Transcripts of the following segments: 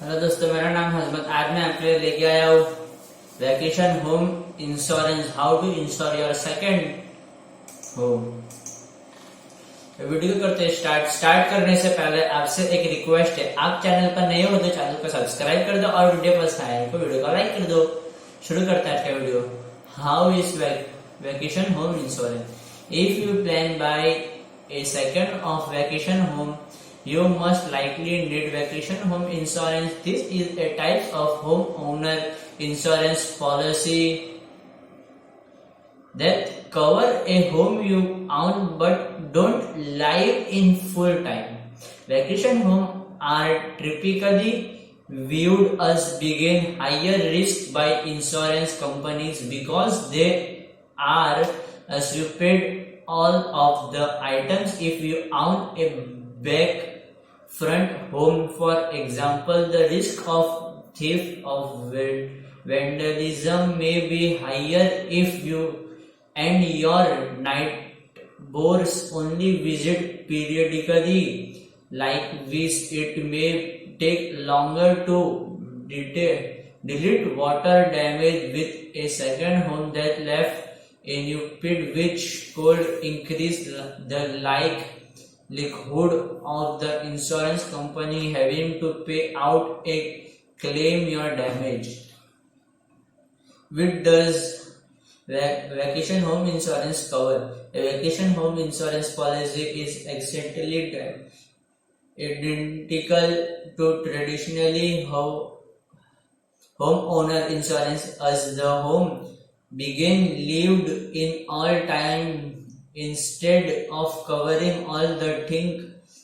Hello दोस्तों, मेरा नाम हजमत। आज मैं आपके लिए लेके आया हूँ vacation home insurance, how to insure your second home. Video करते स्टार्ट करने से पहले आपसे एक रिक्वेस्ट है, आप चैनल पर नए हो तो चैनल को सब्सक्राइब कर दो और वीडियो पसंद आए तो वीडियो को लाइक कर दो। शुरू करते हैं आज का video. How is vacation home insurance. If you plan buy a second of vacation home, you must likely need vacation home insurance. This is a type of homeowner insurance policy that cover a home you own but don't live in full time. Vacation home are typically viewed as begin higher risk by insurance companies because they are assumed all of the items. If you own a back front home, for example, the risk of theft of vandalism may be higher if you and your neighbors only visit periodically. Like this, it may take longer to delete water damage with a second home that left a new pit, which could increase the likelihood of the insurance company having to pay out a claim your damage. Which does vacation home insurance cover? A vacation home insurance policy is essentially identical to traditionally homeowner insurance, as the home began lived in all time. Instead of covering all the things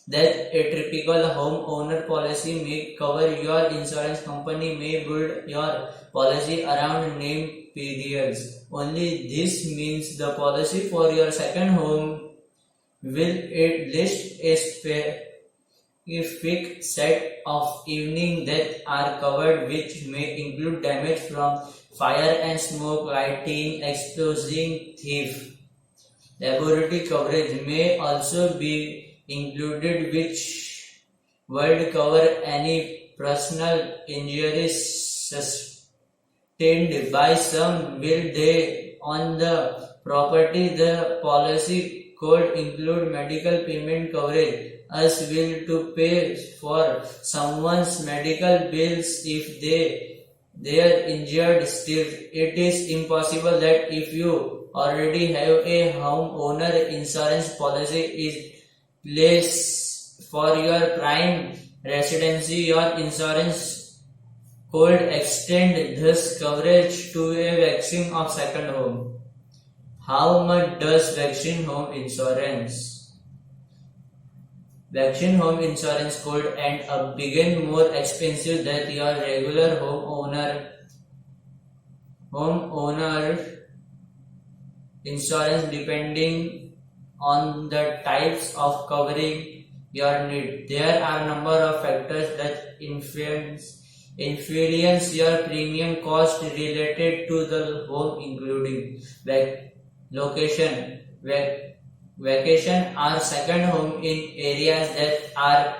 that a typical homeowner policy may cover, your insurance company may build your policy around named periods only. This means the policy for your second home will list a specific set of evenings that are covered, which may include damage from fire and smoke, lighting, explosion, theft. Liability coverage may also be included, which would cover any personal injuries sustained by some will they on the property. The policy could include medical payment coverage, as will to pay for someone's medical bills if they are injured. Still, it is impossible that if you already have a homeowner insurance policy in place for your prime residency, your insurance could extend this coverage to a vacation of second home. How much does vacation home insurance? Vacation home insurance could end up being more expensive than your regular homeowner insurance, depending on the types of covering your need. There are a number of factors that influence your premium cost related to the home, including location. Vacation or second home in areas that are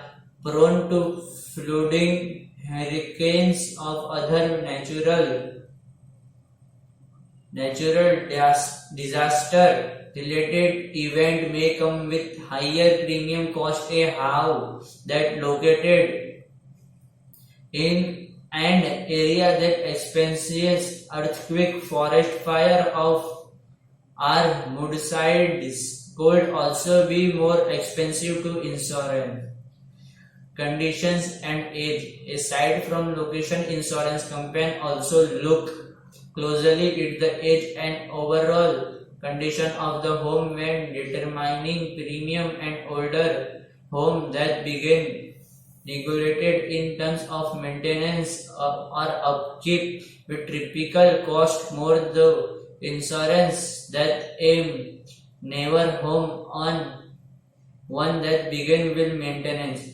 prone to flooding, hurricanes, of other natural disaster related event may come with higher premium cost. A house that located in an area that experiences earthquake, forest fire or mudslides could also be more expensive to insurance. Conditions and age. Aside from location, insurance company also look closely at the age and overall condition of the home when determining premium. And older home that begin regulated in terms of maintenance or upkeep with typical cost more the insurance that a newer home on one that begin with maintenance.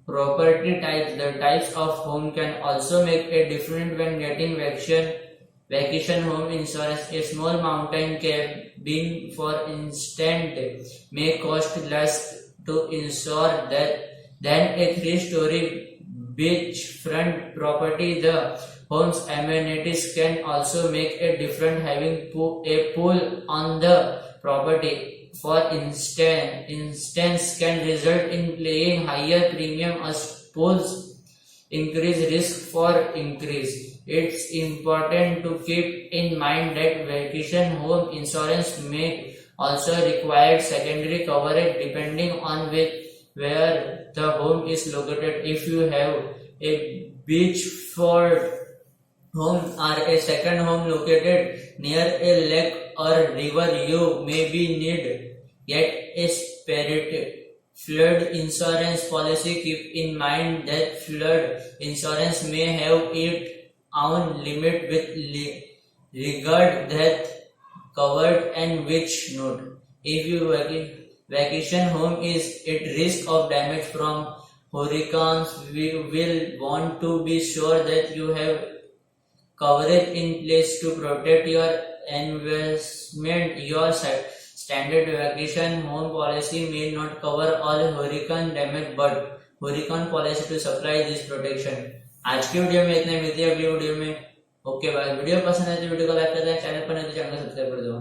Property types. The types of home can also make a difference when getting vacation home insurance. A small mountain cabin, for instance, may cost less to ensure that than a three-story beachfront property. The home's amenities can also make a difference. Having a pool on the property, for instance, can result in paying higher premium as pools increase risk for increase. It's important to keep in mind that vacation home insurance may also require secondary coverage depending on where the home is located. If you have a beachfront home or a second home located near a lake or river, you may be need get a separate flood insurance policy. Keep in mind that flood insurance may have its own limit with regard that covered and which not. If your vacation home is at risk of damage from hurricanes, we will want to be sure that you have coverage in place to protect your investment. Your standard vacation home policy may not cover all hurricane damage, but hurricane policy to supply this protection. आज की video में इतना ही, मिलते हैं अगली video में। Okay bye. Video पसंद है तो वीडियो को लाइक कर दें, चैनल पर नहीं तो चैनल को सब्सक्राइब कर दो।